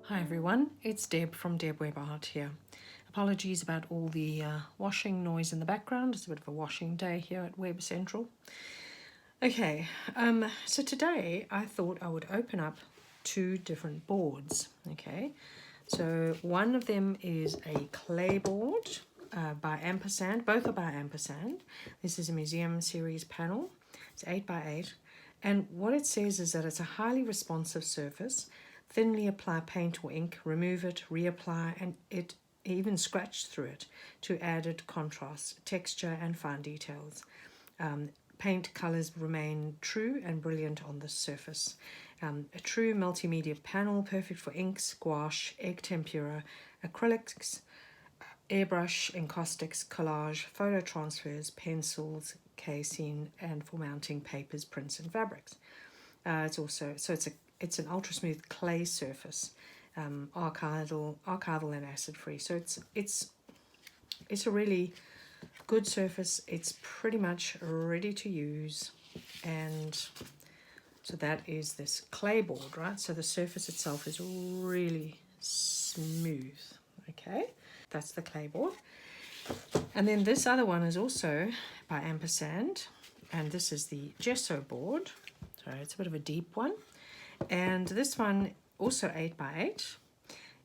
Hi everyone, it's Deb from Deb Web Art here. Apologies about all the washing noise in the background. It's a bit of a washing day here at Web Central. Okay, so today I thought I would open up two different boards. Okay, so one of them is a clay board by Ampersand. Both are by Ampersand. This is a museum series panel. It's 8 by 8. And what it says is that it's a highly responsive surface. Thinly apply paint or ink, remove it, reapply, and it even scratch through it to added contrast, texture, and fine details. Paint colors remain true and brilliant on the surface. A true multimedia panel, perfect for inks, gouache, egg tempera, acrylics, airbrush, encaustics, collage, photo transfers, pencils, casing, and for mounting papers, prints, and fabrics. It's an ultra smooth clay surface, archival and acid free. So it's a really good surface. It's pretty much ready to use, and so that is this clay board, right? So the surface itself is really smooth. Okay, that's the clay board. And then this other one is also by Ampersand, and this is the Gessobord. So it's a bit of a deep one. And this one, also 8 by 8,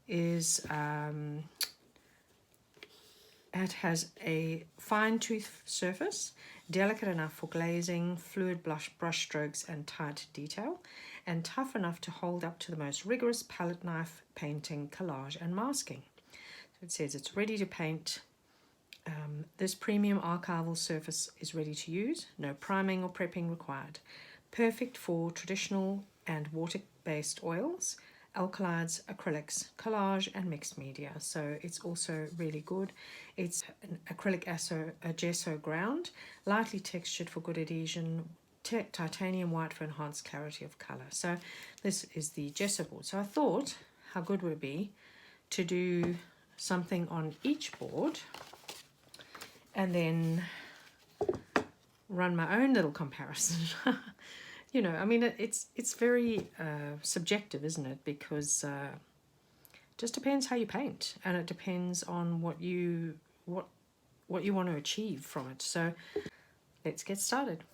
is it has a fine tooth surface, delicate enough for glazing, fluid brush strokes, and tight detail, and tough enough to hold up to the most rigorous palette knife painting, collage, and masking. So it says it's ready to paint. This premium archival surface is ready to use, no priming or prepping required. Perfect for traditional and water-based oils, alkalides, acrylics, collage, and mixed media. So it's also really good. It's an acrylic gesso ground, lightly textured for good adhesion, titanium white for enhanced clarity of color. So this is the Gessobord. So I thought, how good would it be to do something on each board and then run my own little comparison. You know, I mean, it's very subjective, isn't it? Because it just depends how you paint, and it depends on what you want to achieve from it. So let's get started.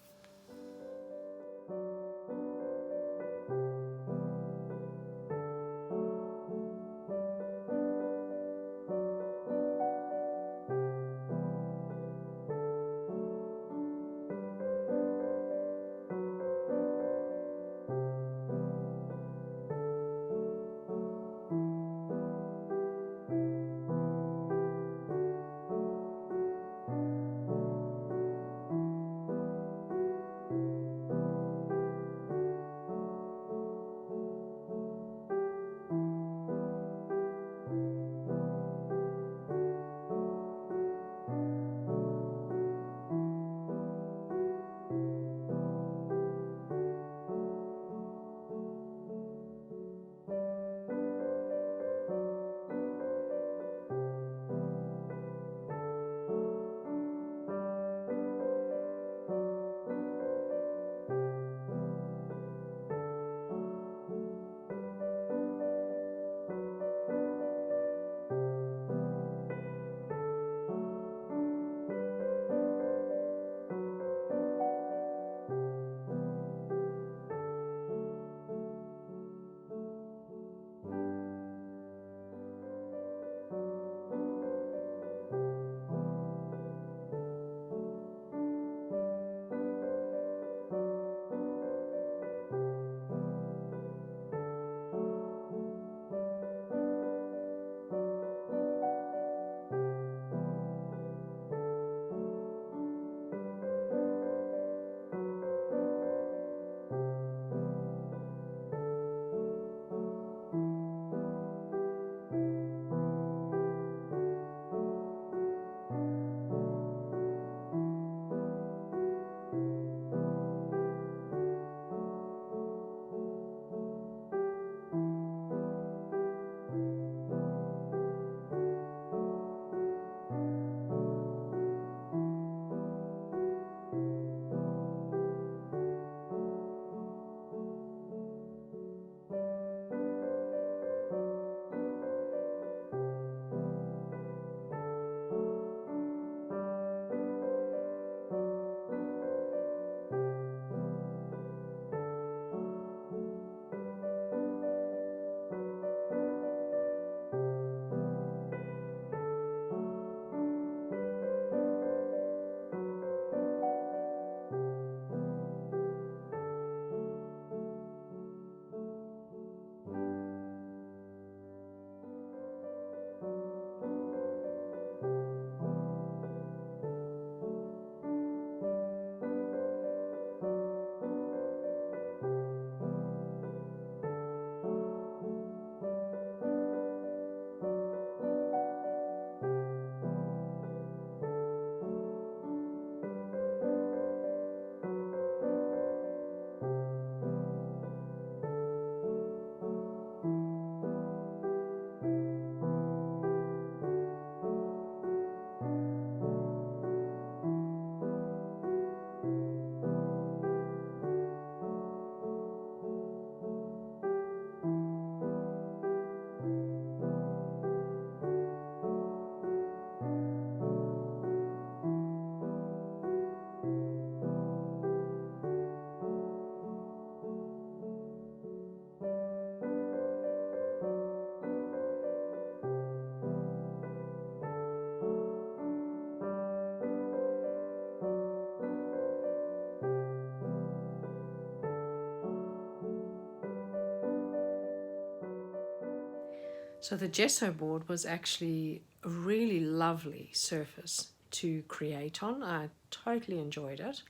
So the gesso board was actually a really lovely surface to create on. I totally enjoyed it.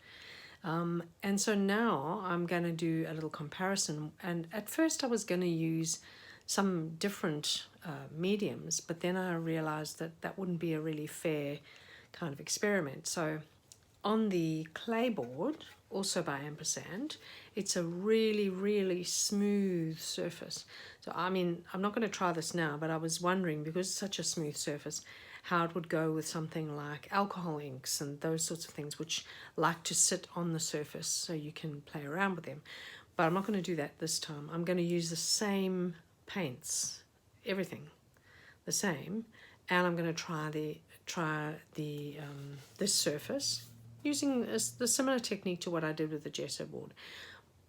And so now I'm going to do a little comparison. And at first I was going to use some different mediums, but then I realized that that wouldn't be a really fair kind of experiment. So on the clay board, also by Ampersand, it's a really, really smooth surface. So I mean, I'm not going to try this now, but I was wondering, because it's such a smooth surface, how it would go with something like alcohol inks and those sorts of things, which like to sit on the surface so you can play around with them. But I'm not going to do that this time. I'm going to use the same paints, everything the same, and I'm going to try this surface using the similar technique to what I did with the gesso board.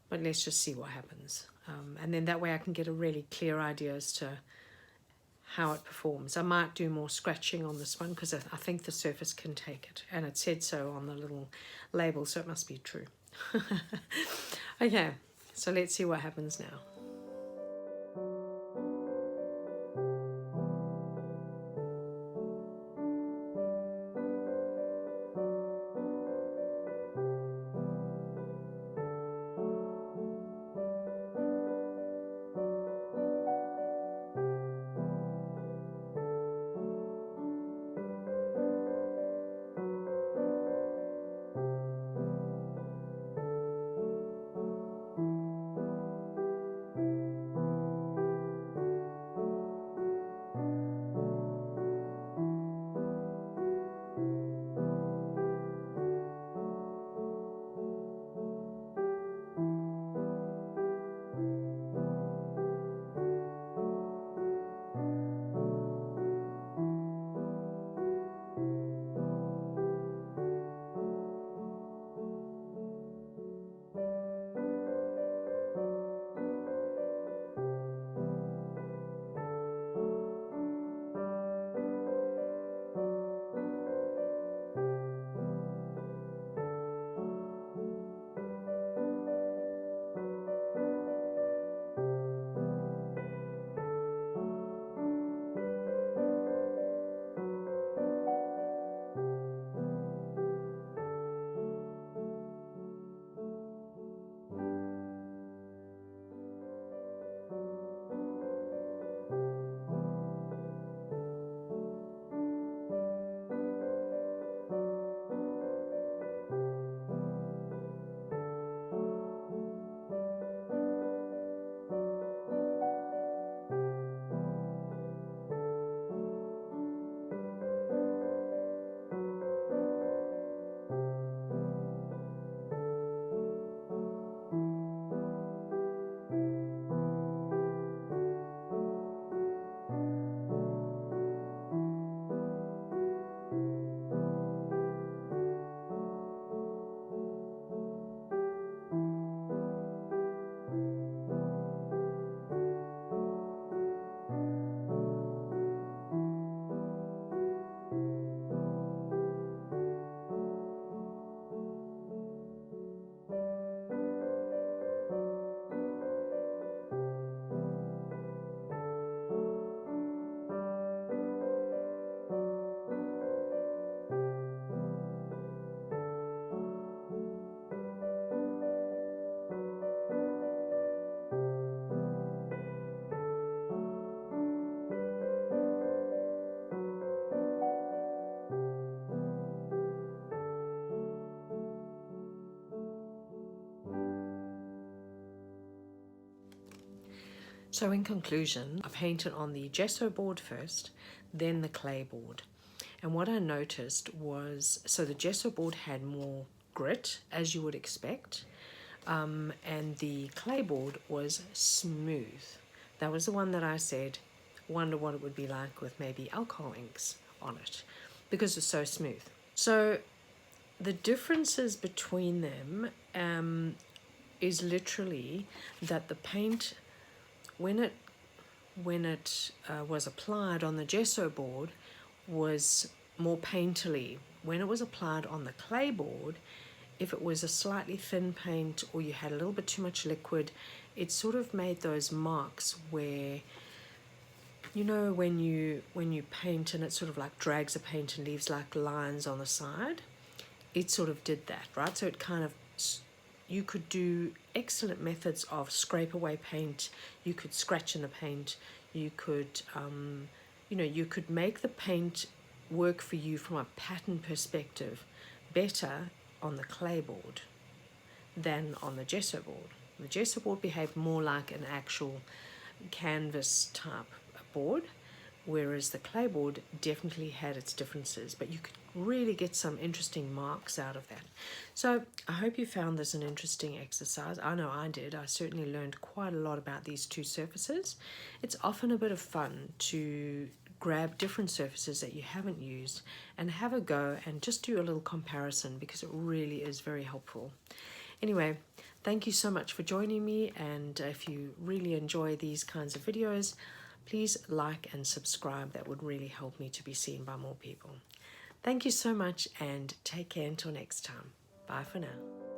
But let's just see what happens, and then that way I can get a really clear idea as to how it performs. I might do more scratching on this one because I think the surface can take it, and it said so on the little label, so it must be true. Okay, so let's see what happens now. So in conclusion, I painted on the gesso board first, then the clay board. And what I noticed was, so the gesso board had more grit, as you would expect, and the clay board was smooth. That was the one that I said, wonder what it would be like with maybe alcohol inks on it, because it's so smooth. So the differences between them is literally that the paint, when it was applied on the gesso board, was more painterly. When it was applied on the clay board, if it was a slightly thin paint or you had a little bit too much liquid, it sort of made those marks where you know when you paint and it sort of like drags the paint and leaves like lines on the side, it sort of did that, right? So it kind of, you could do excellent methods of scrape away paint, you could scratch in the paint, you could you could make the paint work for you from a pattern perspective better on the Claybord than on the Gessobord. The Gessobord behaved more like an actual canvas type board, whereas the Claybord definitely had its differences, but you could really get some interesting marks out of that. So I hope you found this an interesting exercise. I know I did. I certainly learned quite a lot about these two surfaces. It's often a bit of fun to grab different surfaces that you haven't used and have a go and just do a little comparison, because it really is very helpful. Anyway, thank you so much for joining me, and if you really enjoy these kinds of videos, please like and subscribe. That would really help me to be seen by more people. Thank you so much, and take care until next time. Bye for now.